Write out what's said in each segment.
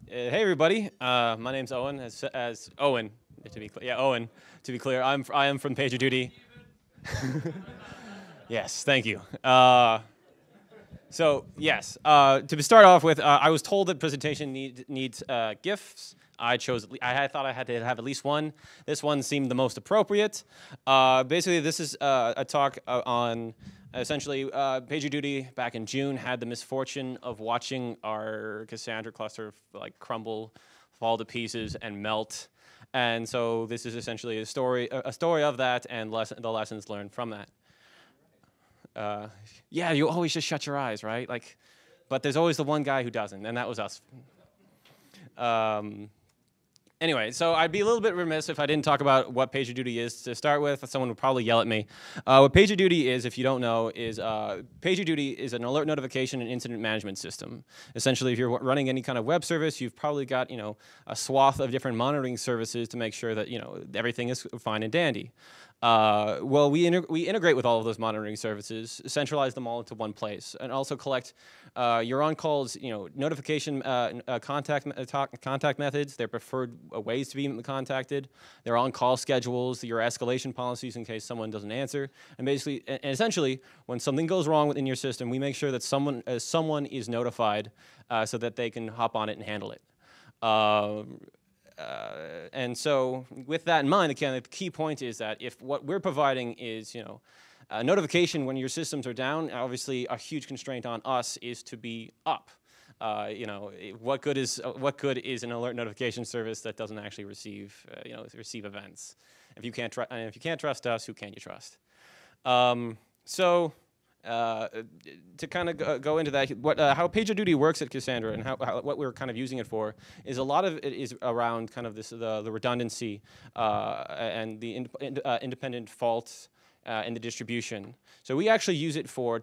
Hey everybody, my name's Owen. As Owen, to be clear, yeah, Owen. To be clear, I am from PagerDuty. Yes, thank you. So yes, to start off with, I was told that presentation needs GIFs. I thought I had to have at least one. This one seemed the most appropriate. Basically, this is a talk on. Essentially, PagerDuty back in June had the misfortune of watching our Cassandra cluster like crumble, fall to pieces, and melt. And so this is essentially a story of that and the lessons learned from that. Yeah, you always just shut your eyes, right? Like, but there's always the one guy who doesn't, and that was us. Anyway, so I'd be a little bit remiss if I didn't talk about what PagerDuty is to start with. Someone would probably yell at me. What PagerDuty is, if you don't know, is PagerDuty is an alert notification and incident management system. Essentially, if you're running any kind of web service, you've probably got a swath of different monitoring services to make sure that everything is fine and dandy. Well, we integrate with all of those monitoring services, centralize them all into one place, and also collect your on-calls, notification contact methods, their preferred ways to be contacted, their on-call schedules, your escalation policies in case someone doesn't answer, and basically, and essentially, when something goes wrong within your system, we make sure that someone is notified so that they can hop on it and handle it. And so with that in mind, again, the key point is that if what we're providing is, a notification when your systems are down, obviously a huge constraint on us is to be up. What good is an alert notification service that doesn't actually receive events? If you can't trust us, who can you trust? To kind of go into that, how PagerDuty works at Cassandra and what we're kind of using it for is a lot of it is around kind of the redundancy and the independent faults in the distribution. So we actually use it for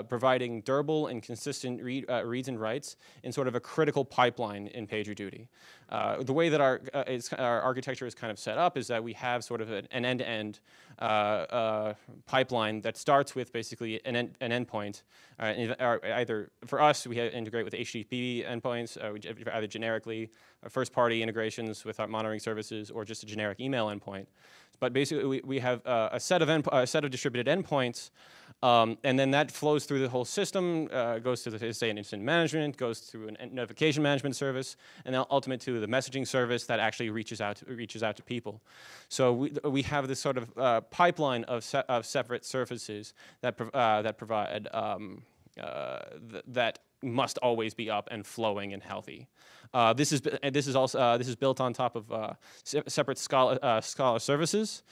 providing durable and consistent reads and writes in sort of a critical pipeline in PagerDuty. The way that our architecture is kind of set up is that we have sort of an end-to-end pipeline that starts with basically an endpoint. Either for us, we integrate with HTTP endpoints, either generically, first-party integrations with our monitoring services, or just a generic email endpoint. But basically, we have a set of distributed endpoints, and then that flows through the whole system, goes to the, say, an incident management, goes through a notification management service, and then ultimately to the messaging service that actually reaches out to people. So we have this sort of pipeline of separate services that provide that must always be up and flowing and healthy. This is built on top of separate Scala services.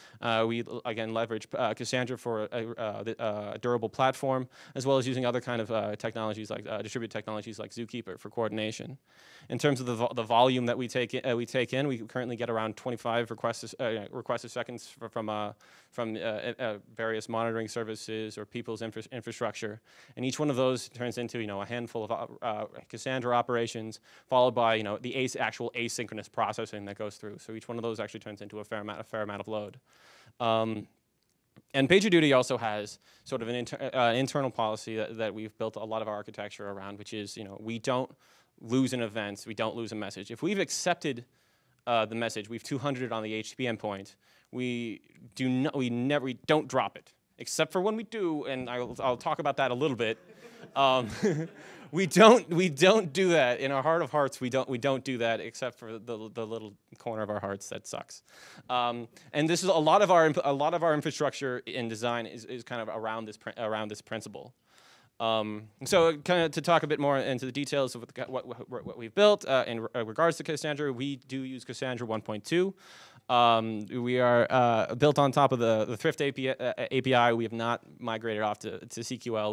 We again leverage Cassandra for a durable platform, as well as using other kind of technologies like distributed technologies like Zookeeper for coordination. In terms of the volume that we take in, we currently get around 25 requests a second from various monitoring services or people's infrastructure, and each one of those turns into a handful of Cassandra operations, followed by the actual asynchronous processing that goes through. So each one of those actually turns into a fair amount of load. And PagerDuty also has sort of an internal policy that we've built a lot of our architecture around, which is we don't lose an event, we don't lose a message. If we've accepted the message, we've 200 on the HTTP endpoint, we don't drop it, except for when we do, and I'll talk about that a little bit. We don't do that. In our heart of hearts, we don't do that, except for the little corner of our hearts that sucks. And this is a lot of our infrastructure in design is kind of around this principle. So kind of to talk a bit more into the details of what we've built in regards to Cassandra, we do use Cassandra 1.2. We are built on top of the Thrift API. We have not migrated off to CQL.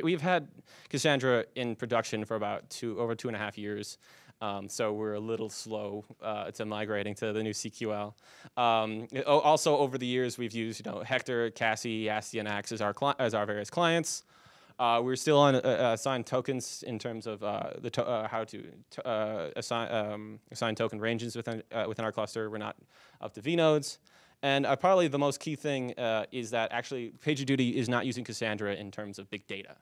We've had Cassandra in production for about over 2.5 years. So we're a little slow to migrating to the new CQL. Also, over the years, we've used Hector, Cassie, Yasti, and Axe as our various clients. We're still on assign tokens in terms of how to assign token ranges within our cluster. We're not up to vnodes. And probably the most key thing is that actually PagerDuty is not using Cassandra in terms of big data.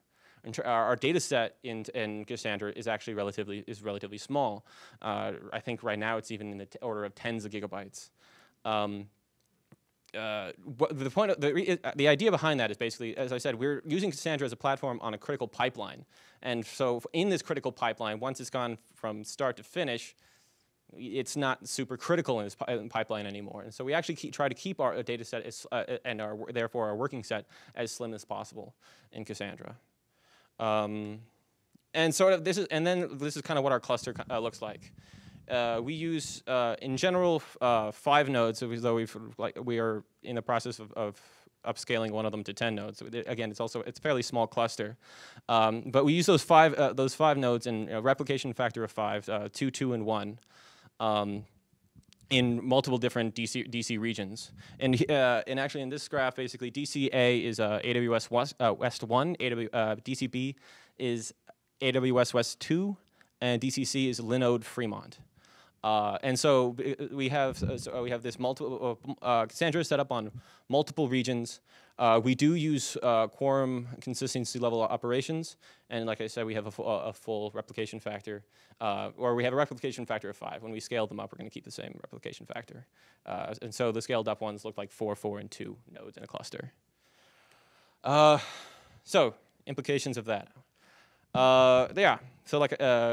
Our data set in Cassandra is actually relatively small. I think right now it's even in the order of tens of gigabytes. The idea behind that is basically, as I said, we're using Cassandra as a platform on a critical pipeline. And so in this critical pipeline, once it's gone from start to finish, it's not super critical in this pipeline anymore. And so we actually try to keep our data set and therefore our working set as slim as possible in Cassandra. And sort of this is kind of what our cluster looks like. We use, in general, 5 nodes. So we are in the process of upscaling one of them to 10 nodes. So again, it's a fairly small cluster, but we use those five nodes in a replication factor of 5, 2, 2, and 1. In multiple different DC regions. And actually in this graph, basically DCA is AWS West 1, DCB is AWS West 2, and DCC is Linode Fremont. And so we have this multiple Cassandra set up on multiple regions. We do use quorum consistency level operations, and like I said, we have a full replication factor, or we have a replication factor of 5. When we scale them up, we're going to keep the same replication factor. And so the scaled up ones look like 4, 4, and 2 nodes in a cluster. So implications of that. Yeah. So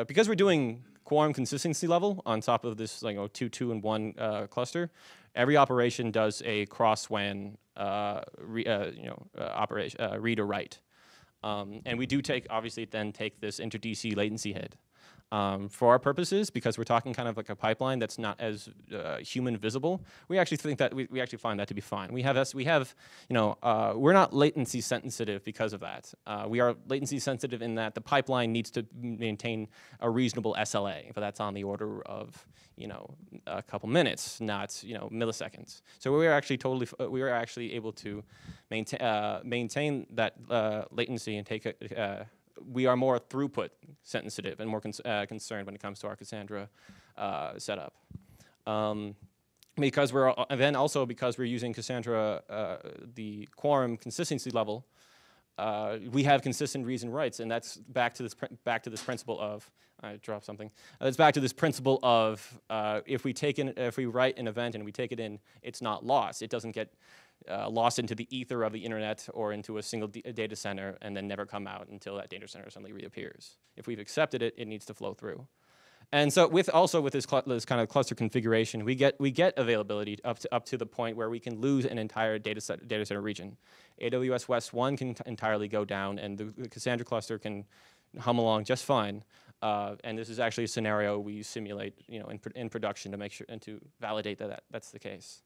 because we're doing quorum consistency level on top of this 2, 2, and 1 cluster, every operation does a cross-WAN operation, read or write. And we do obviously take this inter-DC latency hit. For our purposes, because we're talking kind of like a pipeline that's not as human visible, we actually think that we actually find that to be fine. We're not latency sensitive because of that. We are latency sensitive in that the pipeline needs to maintain a reasonable SLA, but that's on the order of a couple minutes, not milliseconds. So we are actually able to maintain that latency and take it. We are more throughput sensitive and more concerned when it comes to our Cassandra setup. Because we're using Cassandra, the quorum consistency level, we have consistent reads and writes, and that's back to this principle of I dropped something. It's back to this principle of if we write an event and we take it in, it's not lost. It doesn't get lost into the ether of the internet or into a single data center and then never come out until that data center suddenly reappears. If we've accepted it, it needs to flow through. And so with this kind of cluster configuration, we get availability up to the point where we can lose an entire data center region. AWS West 1 can entirely go down, and the Cassandra cluster can hum along just fine. And this is actually a scenario we simulate, in production to make sure and to validate that that's the case.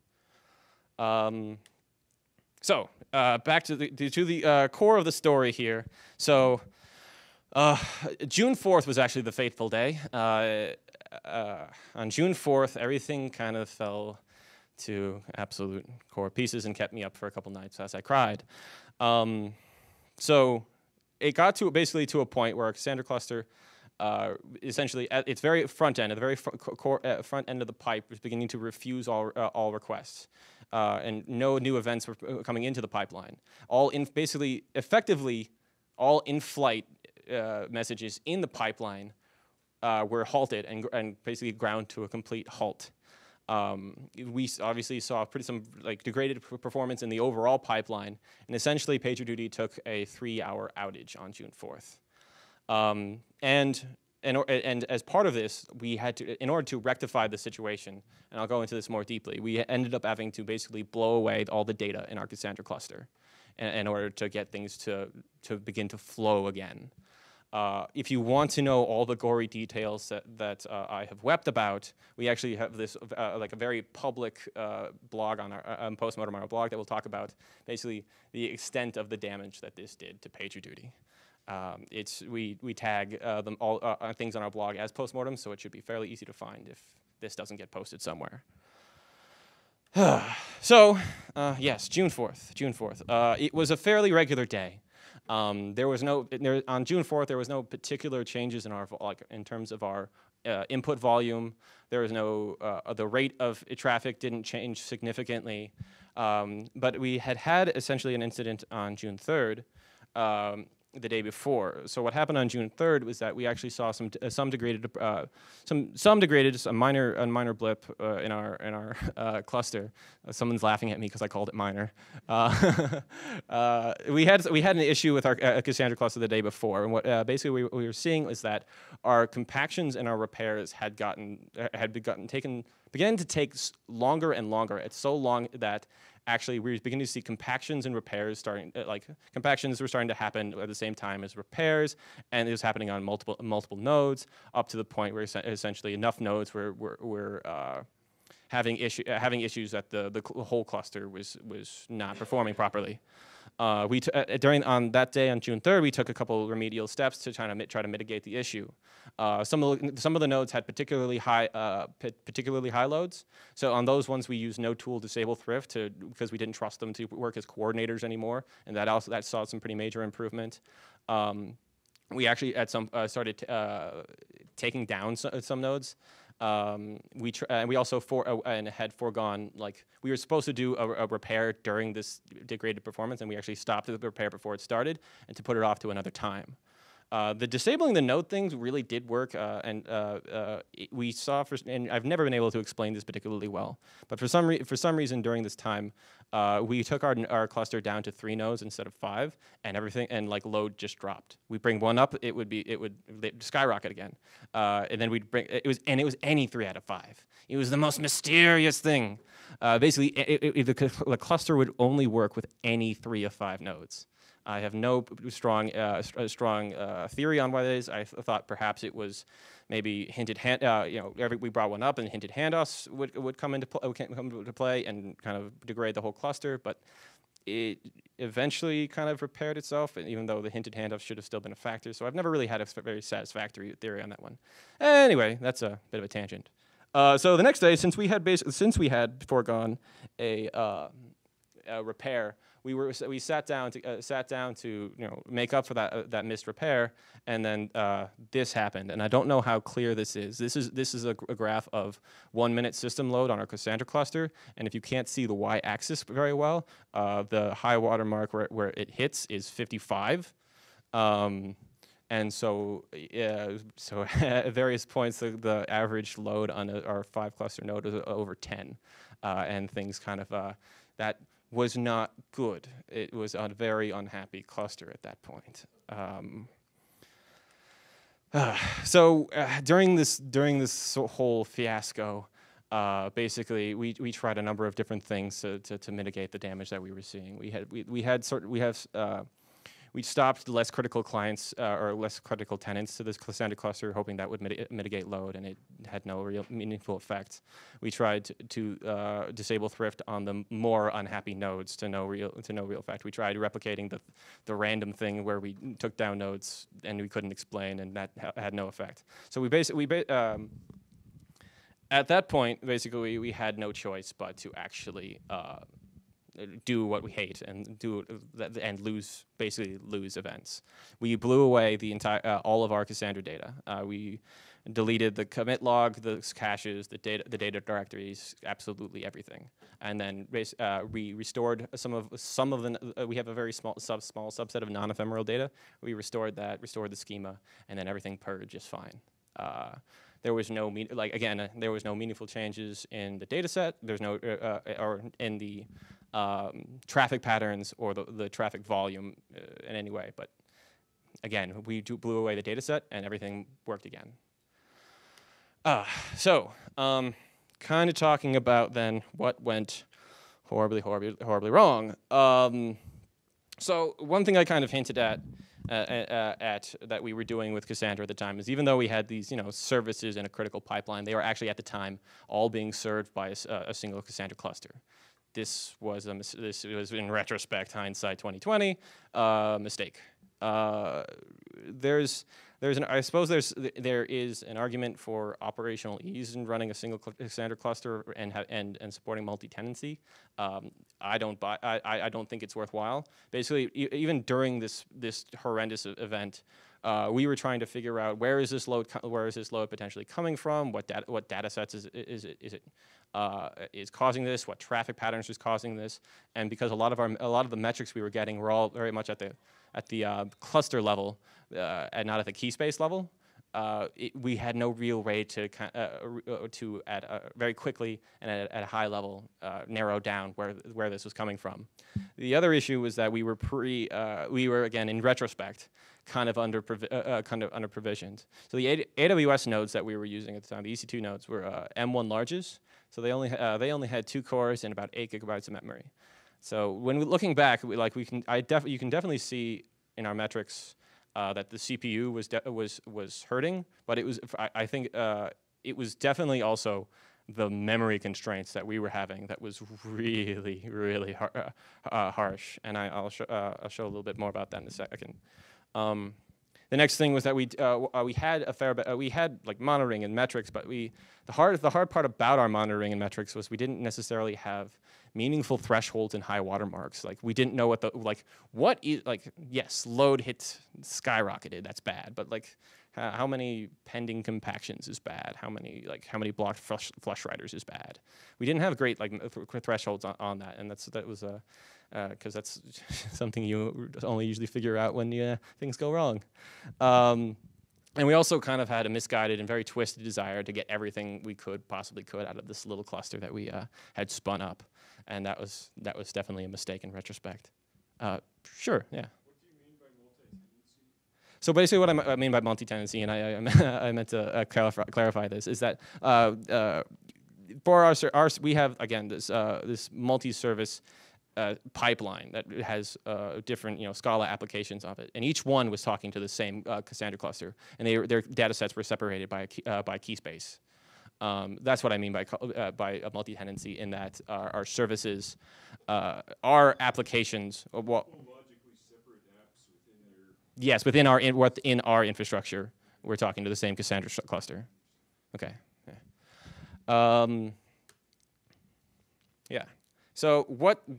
So back to the core of the story here. So June 4th was actually the fateful day. On June 4th, everything kind of fell to absolute core pieces and kept me up for a couple nights as I cried. So it got basically to a point where our Cassandra cluster, essentially at its very front end, at the very front end of the pipe, was beginning to refuse all requests. And no new events were coming into the pipeline. Effectively, all in-flight messages in the pipeline were halted and basically ground to a complete halt. We obviously saw some degraded performance in the overall pipeline, and essentially PagerDuty took a 3-hour outage on June 4th. And as part of this, we had to, in order to rectify the situation, and I'll go into this more deeply, we ended up having to basically blow away all the data in our Cassandra cluster in order to get things to begin to flow again. If you want to know all the gory details that I have wept about, we actually have this a very public blog on our postmortem on our blog that will talk about basically the extent of the damage that this did to PagerDuty. We tag them all things on our blog as postmortem, so it should be fairly easy to find if this doesn't get posted somewhere. So yes, June 4th. It was a fairly regular day. There was no on June 4th. There was no particular changes in our in terms of our input volume. There was no the rate of traffic didn't change significantly, but we had essentially an incident on June 3rd. The day before. So what happened on June 3rd was that we actually saw some degraded, just a minor blip in our cluster. Someone's laughing at me because I called it minor. We had an issue with our Cassandra cluster the day before, and what basically we were seeing is that our compactions and our repairs began to take longer and longer. It's so long that actually we were beginning to see compactions and repairs starting, compactions were starting to happen at the same time as repairs, and it was happening on multiple nodes, up to the point where essentially enough nodes were having issues that the whole cluster was not performing properly. On that day on June 3rd, we took a couple remedial steps to try to mitigate the issue. Some of the nodes had particularly high loads. So on those ones, we used no tool disable thrift because we didn't trust them to work as coordinators anymore, and that saw some pretty major improvement. We actually started taking down some nodes. We also had foregone, we were supposed to do a repair during this degraded performance, and we actually stopped the repair before it started and to put it off to another time. The disabling the node things really did work, we saw, and I've never been able to explain this particularly well, but for some reason during this time, we took our cluster down to 3 nodes instead of 5, and everything load just dropped. We bring one up, it would skyrocket again, and then it was any 3 out of 5. It was the most mysterious thing. Basically, the cluster would only work with any 3 of 5 nodes. I have no strong theory on why that is. I thought perhaps it was maybe hinted we brought one up and hinted handoffs would come into play and kind of degrade the whole cluster, but it eventually kind of repaired itself, even though the hinted handoffs should have still been a factor. So I've never really had a very satisfactory theory on that one. Anyway, that's a bit of a tangent. So the next day, since we had foregone a repair, we sat down to make up for that missed repair, and then this happened. And I don't know how clear this is. This is a graph of 1-minute system load on our Cassandra cluster, and if you can't see the y-axis very well, the high water mark where it hits is 55. And so at various points, the average load on our 5 cluster node is over 10, and things kind of that was not good. It was a very unhappy cluster at that point. During this whole fiasco, basically we tried a number of different things to mitigate the damage that we were seeing. We stopped less critical clients or less critical tenants to this Cassandra cluster, hoping that would mitigate load, and it had no real meaningful effect. We tried to disable thrift on the more unhappy nodes to no real effect. We tried replicating the random thing where we took down nodes and we couldn't explain, and that had no effect. So at that point, basically, we had no choice but to actually do what we hate and lose events. We blew away the entire all of our Cassandra data. We deleted the commit log, the caches, the data directories, absolutely everything. And then we restored some of the. We have a very small subset of non-ephemeral data. We restored the schema, and then everything purged just fine. There was no there was no meaningful changes in the data set. There's no or in the traffic patterns or the traffic volume in any way. But again, we blew away the data set and everything worked again. Kind of talking about then what went horribly wrong. So one thing I kind of hinted at that we were doing with Cassandra at the time is, even though we had these services in a critical pipeline, they were actually at the time all being served by a single Cassandra cluster. This was in retrospect, hindsight 2020, mistake. I suppose there is an argument for operational ease in running a single Cassandra cluster and supporting multi-tenancy. I don't think it's worthwhile. Basically, even during this horrendous event, we were trying to figure out where is this load potentially coming from? What data sets is causing this? What traffic patterns is causing this? And because a lot of the metrics we were getting were all very much at the cluster level, and not at the key space level, we had no real way to very quickly and at a high level narrow down where this was coming from. The other issue was that we were again in retrospect kind of underprovisioned. So the AWS nodes that we were using at the time, the EC2 nodes, were M1 larges. So they only had 2 cores and about 8 gigabytes of memory. So when looking back, you can definitely see in our metrics that the CPU was hurting, but I think it was definitely also the memory constraints that we were having that was really harsh. And I'll show a little bit more about that in a second. The next thing was that we had a fair bit. We had like monitoring and metrics, but the hard part about our monitoring and metrics was we didn't necessarily have meaningful thresholds and high watermarks. Like we didn't know yes, load hit skyrocketed. That's bad, but like how many pending compactions is bad? How many blocked flush writers is bad? We didn't have great thresholds on that, and that was because that's something you only usually figure out when things go wrong. And we also kind of had a misguided and very twisted desire to get everything we possibly could out of this little cluster that we had spun up, and that was definitely a mistake in retrospect. Sure, yeah. What do you mean by multi-tenancy? So basically, what I mean by multi-tenancy, and I meant to clarify this, is that for our we have again this multi-service pipeline that has different Scala applications of it, and each one was talking to the same Cassandra cluster, and their data sets were separated by key space. That's what I mean by a multi-tenancy, in that our services, our applications. Logically separate apps within their. Yes, within our infrastructure, we're talking to the same Cassandra cluster. Okay. Yeah. So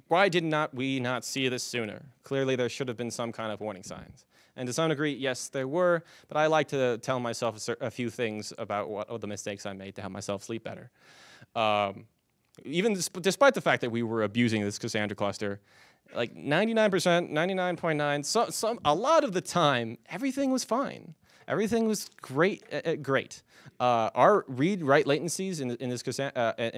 why did we not see this sooner? Clearly, there should have been some kind of warning signs. And to some degree, yes, there were, but I like to tell myself a few things about what the mistakes I made to help myself sleep better. Even despite the fact that we were abusing this Cassandra cluster, like 99%, 99.9, a lot of the time, everything was fine. Everything was great. Our read-write latencies in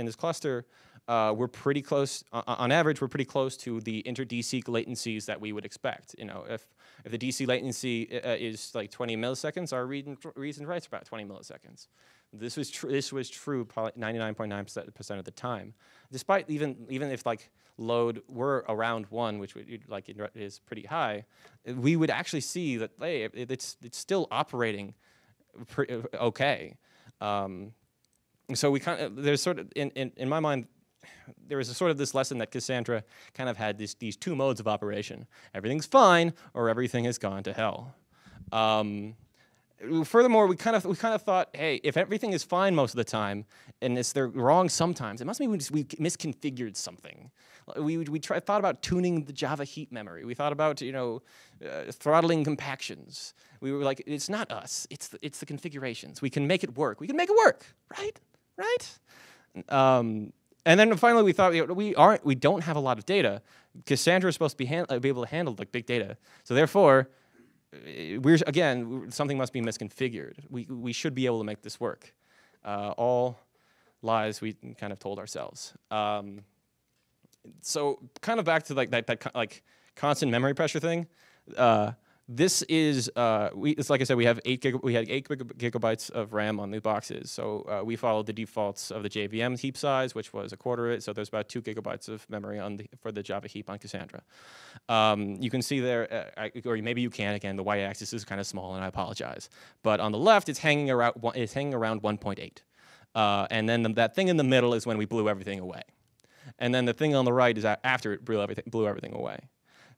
this cluster we're pretty close, on average, we're pretty close to the inter-DC latencies that we would expect. If the DC latency is like 20 milliseconds, our reads and writes are about 20 milliseconds. This was true probably 99.9% of the time. Despite even if like load were around 1, which is pretty high, we would actually see that hey, it's still operating okay. So we there's sort of in my mind, there was a sort of this lesson that Cassandra kind of had these 2 modes of operation. Everything's fine, or everything has gone to hell. Furthermore, we kind of thought, hey, if everything is fine most of the time, and they're wrong sometimes, it must mean we misconfigured something. We thought about tuning the Java heap memory. We thought about throttling compactions. We were like, it's not us. It's the configurations. We can make it work. We can make it work, right? And then finally, we thought we don't have a lot of data. Cassandra is supposed to be able to handle like big data. So therefore, something must be misconfigured. We should be able to make this work. All lies we kind of told ourselves. So kind of back to that constant memory pressure thing. This is it's like I said, we had 8 gigabytes of RAM on the boxes. So we followed the defaults of the JVM heap size, which was a quarter of it. So there's about 2 gigabytes of memory for the Java heap on Cassandra. You can see there, or maybe you can't. Again, the y-axis is kind of small, and I apologize. But on the left, it's hanging around 1.8, and then that thing in the middle is when we blew everything away, and then the thing on the right is after it blew everything away.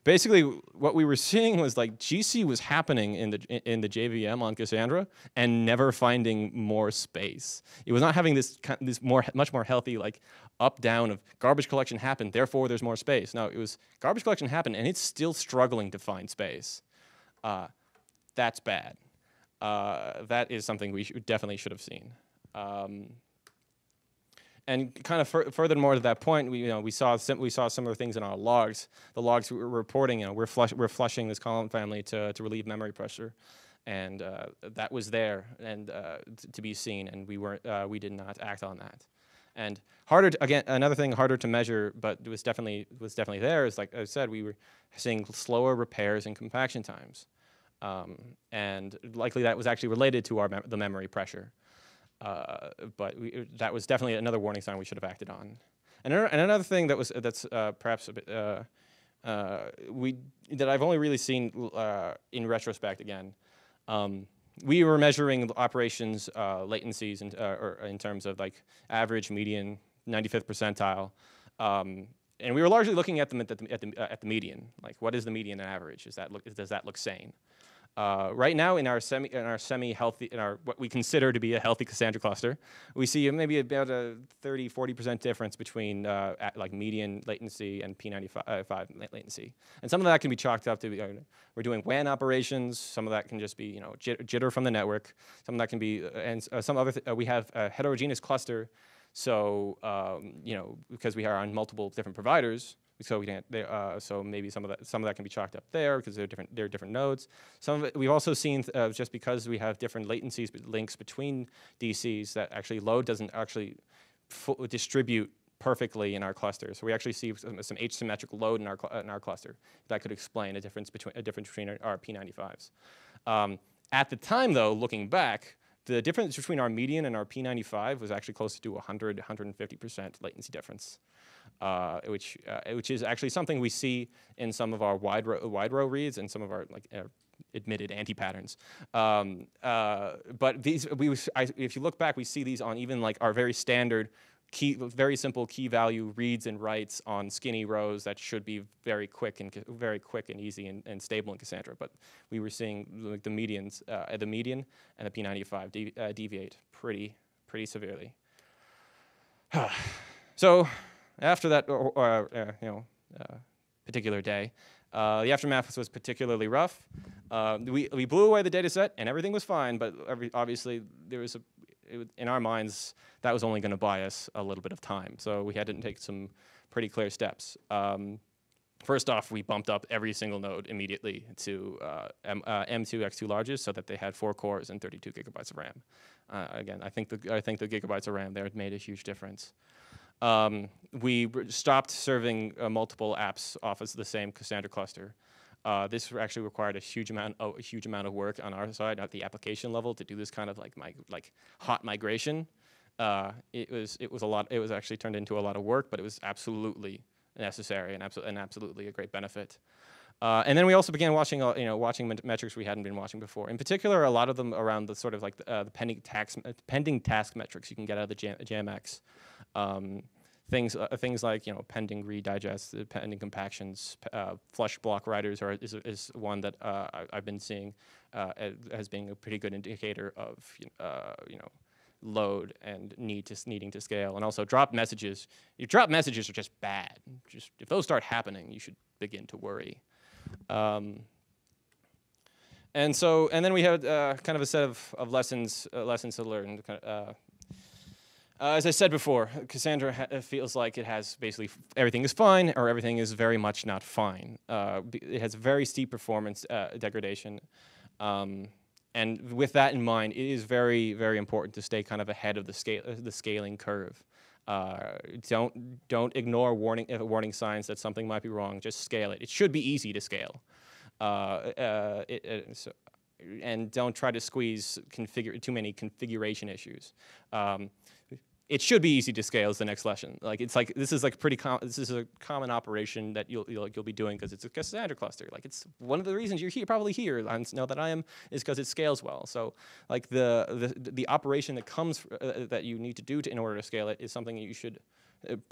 basically what we were seeing was like GC was happening in the JVM on Cassandra and never finding more space. It was not having this much more healthy like up down of garbage collection happened, therefore there's more space. No, it was garbage collection happened and it's still struggling to find space. That's bad. That is something we definitely should have seen. And kind of furthermore to that point, we saw similar things in our logs. The logs we were reporting, we're flushing this column family to relieve memory pressure, and that was there and to be seen, and we did not act on that. And another thing harder to measure, but it was definitely there is, like I said, we were seeing slower repairs and compaction times, and likely that was actually related to the memory pressure. But that was definitely another warning sign we should have acted on. And another thing that's perhaps a bit that I've only really seen in retrospect again. We were measuring operations latencies in terms of like average, median, 95th percentile, and we were largely looking at them at the median. Like, what is the median and average? Does that look sane? Right now, in our semi-healthy, what we consider to be a healthy Cassandra cluster, we see maybe about a 30–40% difference between like median latency and P95 latency, and some of that can be chalked up to we're doing WAN operations. Some of that can just be jitter from the network. Some of that can be and some other we have a heterogeneous cluster, so because we are on multiple different providers. So we can't. So maybe some of that can be chalked up there because they're different nodes. Some of it we've also seen just because we have different latencies links between DCs that actually load doesn't actually distribute perfectly in our cluster. So we actually see some asymmetric load in our cluster that could explain a difference between our P95s. At the time, though, looking back, the difference between our median and our P95 was actually closer to 150% latency difference. Which is actually something we see in some of our wide row reads and some of our admitted anti-patterns. But if you look back, we see these on even like our very standard very simple key value reads and writes on skinny rows that should be very quick and easy and stable in Cassandra. But we were seeing like the median and the P95 deviate pretty severely. So. After that, particular day, the aftermath was particularly rough. We blew away the data set, and everything was fine. But obviously, in our minds, that was only going to buy us a little bit of time. So we had to take some pretty clear steps. First off, we bumped up every single node immediately to M2 X2 largest, so that they had 4 cores and 32 gigabytes of RAM. Again, I think the gigabytes of RAM there made a huge difference. We stopped serving multiple apps off of the same Cassandra cluster. This actually required a huge amount of work on our side at the application level to do this kind of like hot migration. It was a lot. It was actually turned into a lot of work, but it was absolutely necessary and absolutely a great benefit. And then we also began watching metrics we hadn't been watching before. In particular, a lot of them around the sort of like the pending task metrics you can get out of the JMX. Things like pending read digests, pending compactions, flush block writers is one that I've been seeing as being a pretty good indicator of load and needing to scale, and also drop messages. Your drop messages are just bad. Just if those start happening, you should begin to worry. And then we had kind of a set of lessons to learn. As I said before, Cassandra feels like it has basically everything is fine or everything is very much not fine. It has very steep performance degradation. And with that in mind, it is very, very important to stay kind of ahead of the scaling curve. Don't ignore warning signs that something might be wrong. Just scale it. It should be easy to scale. And don't try to squeeze too many configuration issues. It should be easy to scale is the next lesson. This is a common operation that you'll be doing because it's a Cassandra cluster. Like, it's one of the reasons you're probably here. I know that I am, is because it scales well. So like the operation that comes that you need to do in order to scale it is something that you should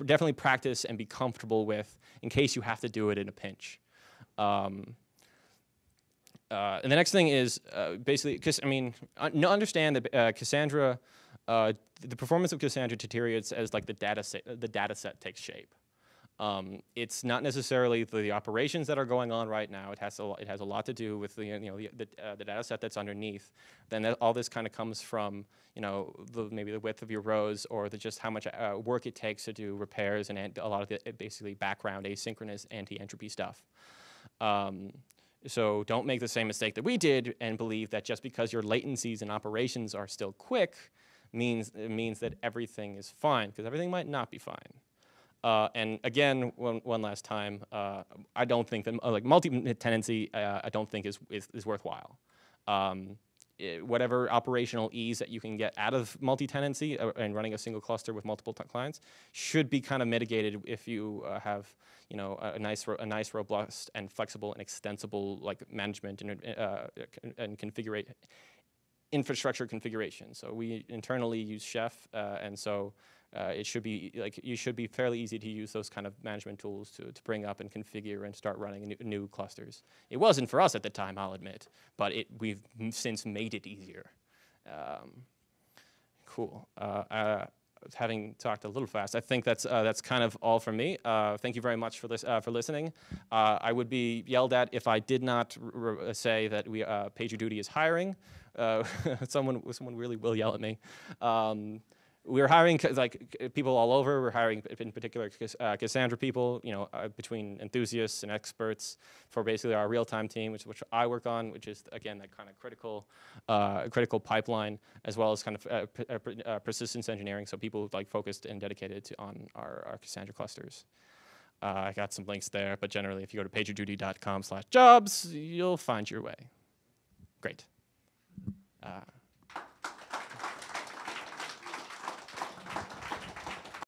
definitely practice and be comfortable with in case you have to do it in a pinch. And the next thing is basically, because I mean, understand that Cassandra, the performance of Cassandra deteriorates as like the data set takes shape. It's not necessarily the operations that are going on right now. It has a lot to do with the data set that's underneath. Then all this kind of comes from maybe the width of your rows or just how much work it takes to do repairs and a lot of the basically background asynchronous anti-entropy stuff. So don't make the same mistake that we did and believe that just because your latencies and operations are still quick means that everything is fine, because everything might not be fine. And again, one last time, I don't think that like multi-tenancy, I don't think is worthwhile. Whatever operational ease that you can get out of multi-tenancy and running a single cluster with multiple clients should be kind of mitigated if you have a nice, robust, and flexible and extensible like management and infrastructure configuration. So we internally use Chef, and so it should be you should be fairly easy to use those kind of management tools to bring up and configure and start running new clusters. It wasn't for us at the time, I'll admit, but we've since made it easier. Cool. Having talked a little fast, I think that's kind of all from me. Thank you very much for listening. I would be yelled at if I did not say that PagerDuty is hiring. Someone really will yell at me. We're hiring people all over. We're hiring in particular Cassandra people, between enthusiasts and experts for basically our real-time team, which I work on, which is again that kind of critical pipeline, as well as kind of persistence engineering. So people like focused and dedicated on our Cassandra clusters. I got some links there, but generally, if you go to pagerduty.com/jobs, you'll find your way. Great.